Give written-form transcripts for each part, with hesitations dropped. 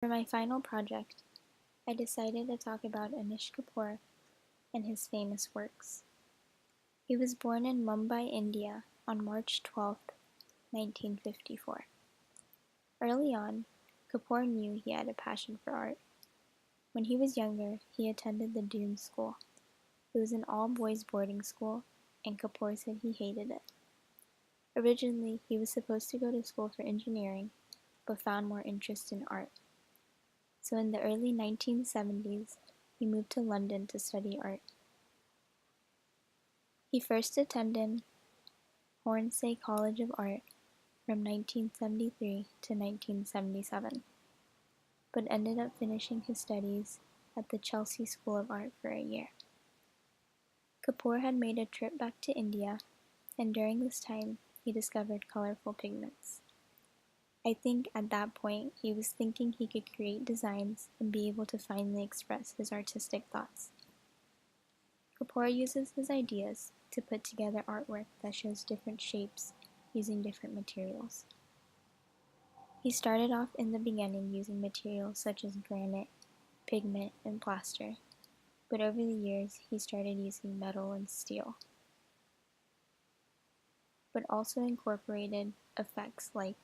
For my final project, I decided to talk about Anish Kapoor and his famous works. He was born in Mumbai, India on March 12, 1954. Early on, Kapoor knew he had a passion for art. When he was younger, he attended the Doon School. It was an all-boys boarding school, and Kapoor said he hated it. Originally, he was supposed to go to school for engineering, but found more interest in art. So in the early 1970s, he moved to London to study art. He first attended Hornsey College of Art from 1973 to 1977, but ended up finishing his studies at the Chelsea School of Art for a year. Kapoor had made a trip back to India, and during this time, he discovered colorful pigments. I think at that point, he was thinking he could create designs and be able to finally express his artistic thoughts. Kapoor uses his ideas to put together artwork that shows different shapes using different materials. He started off in the beginning using materials such as granite, pigment, and plaster, but over the years he started using metal and steel, but also incorporated effects like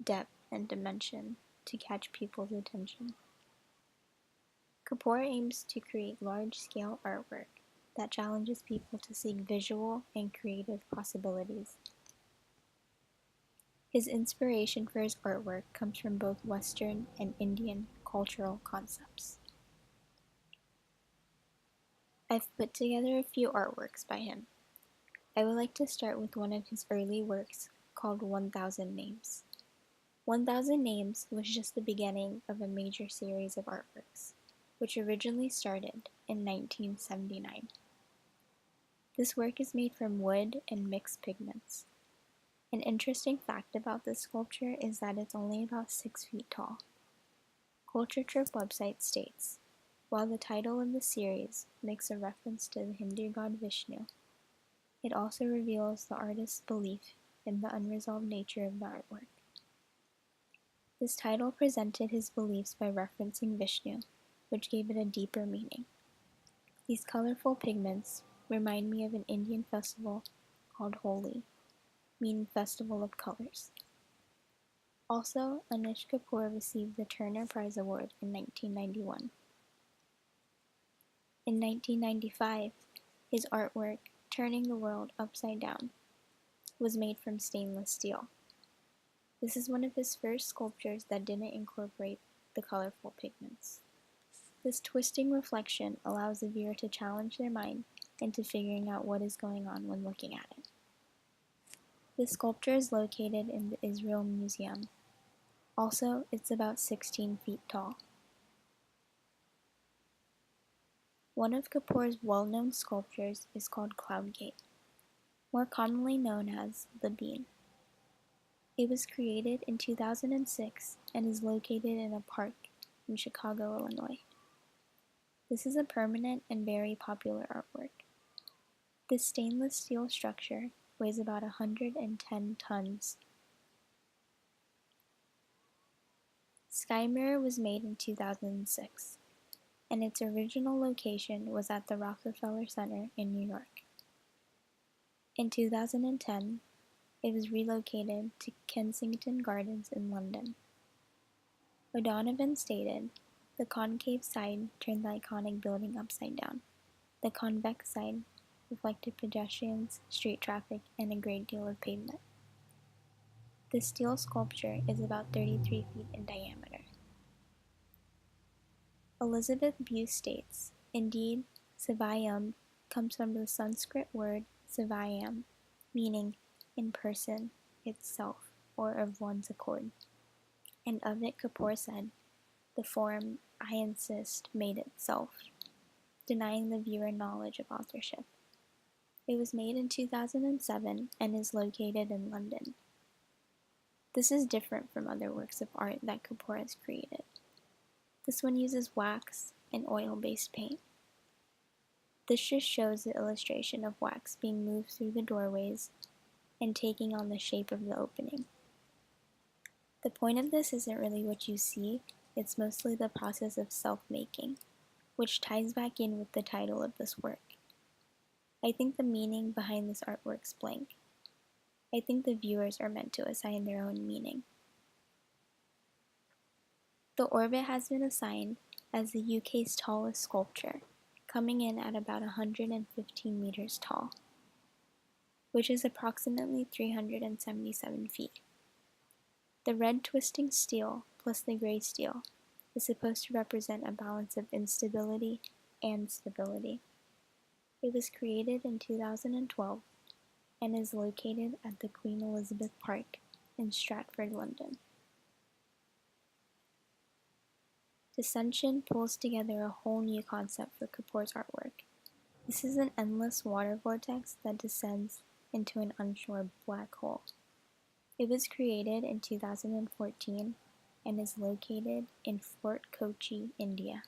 depth and dimension to catch people's attention. Kapoor aims to create large-scale artwork that challenges people to seek visual and creative possibilities. His inspiration for his artwork comes from both Western and Indian cultural concepts. I've put together a few artworks by him. I would like to start with one of his early works called 1000 Names. 1000 Names was just the beginning of a major series of artworks, which originally started in 1979. This work is made from wood and mixed pigments. An interesting fact about this sculpture is that it's only about 6 feet tall. Culture Trip website states, while the title of the series makes a reference to the Hindu god Vishnu, it also reveals the artist's belief in the unresolved nature of the artwork. This title presented his beliefs by referencing Vishnu, which gave it a deeper meaning. These colorful pigments remind me of an Indian festival called Holi, meaning Festival of Colors. Also, Anish Kapoor received the Turner Prize Award in 1991. In 1995, his artwork, Turning the World Upside Down, was made from stainless steel. This is one of his first sculptures that didn't incorporate the colorful pigments. This twisting reflection allows the viewer to challenge their mind into figuring out what is going on when looking at it. This sculpture is located in the Israel Museum. Also, it's about 16 feet tall. One of Kapoor's well-known sculptures is called Cloud Gate, more commonly known as the Bean. It was created in 2006 and is located in a park in Chicago, Illinois. This is a permanent and very popular artwork. This stainless steel structure weighs about 110 tons. Sky Mirror was made in 2006, and its original location was at the Rockefeller Center in New York. In 2010, it was relocated to Kensington Gardens in London. O'Donovan stated, "The concave side turned the iconic building upside down. The convex side reflected pedestrians, street traffic, and a great deal of pavement." The steel sculpture is about 33 feet in diameter. Elizabeth Buse states, "Indeed, Sivayam comes from the Sanskrit word Sivayam, meaning in person, itself, or of one's accord." And of it Kapoor said, "The form, I insist, made itself," denying the viewer knowledge of authorship. It was made in 2007 and is located in London. This is different from other works of art that Kapoor has created. This one uses wax and oil-based paint. This just shows the illustration of wax being moved through the doorways and taking on the shape of the opening. The point of this isn't really what you see, it's mostly the process of self-making, which ties back in with the title of this work. I think the meaning behind this artwork's blank. I think the viewers are meant to assign their own meaning. The orbit has been assigned as the UK's tallest sculpture, coming in at about 115 meters tall, which is approximately 377 feet. The red twisting steel plus the gray steel is supposed to represent a balance of instability and stability. It was created in 2012 and is located at the Queen Elizabeth Park in Stratford, London. Descension pulls together a whole new concept for Kapoor's artwork. This is an endless water vortex that descends into an unsure black hole. It was created in 2014 and is located in Fort Kochi, India.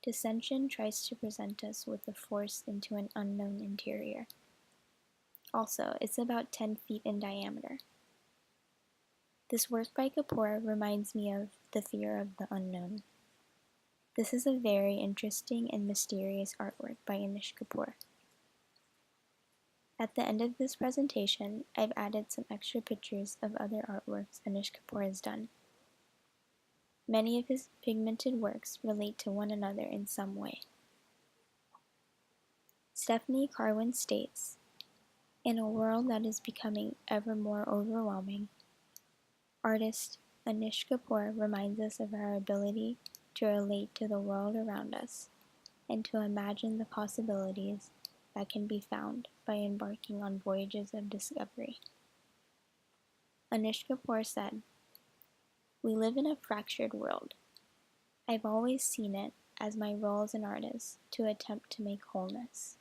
Descension tries to present us with a force into an unknown interior. Also, it's about 10 feet in diameter. This work by Kapoor reminds me of the fear of the unknown. This is a very interesting and mysterious artwork by Anish Kapoor. At the end of this presentation, I've added some extra pictures of other artworks Anish Kapoor has done. Many of his pigmented works relate to one another in some way. Stephanie Carwin states, "In a world that is becoming ever more overwhelming, artist Anish Kapoor reminds us of our ability to relate to the world around us and to imagine the possibilities that can be found by embarking on voyages of discovery." Anish Kapoor said, "We live in a fractured world. I've always seen it as my role as an artist to attempt to make wholeness.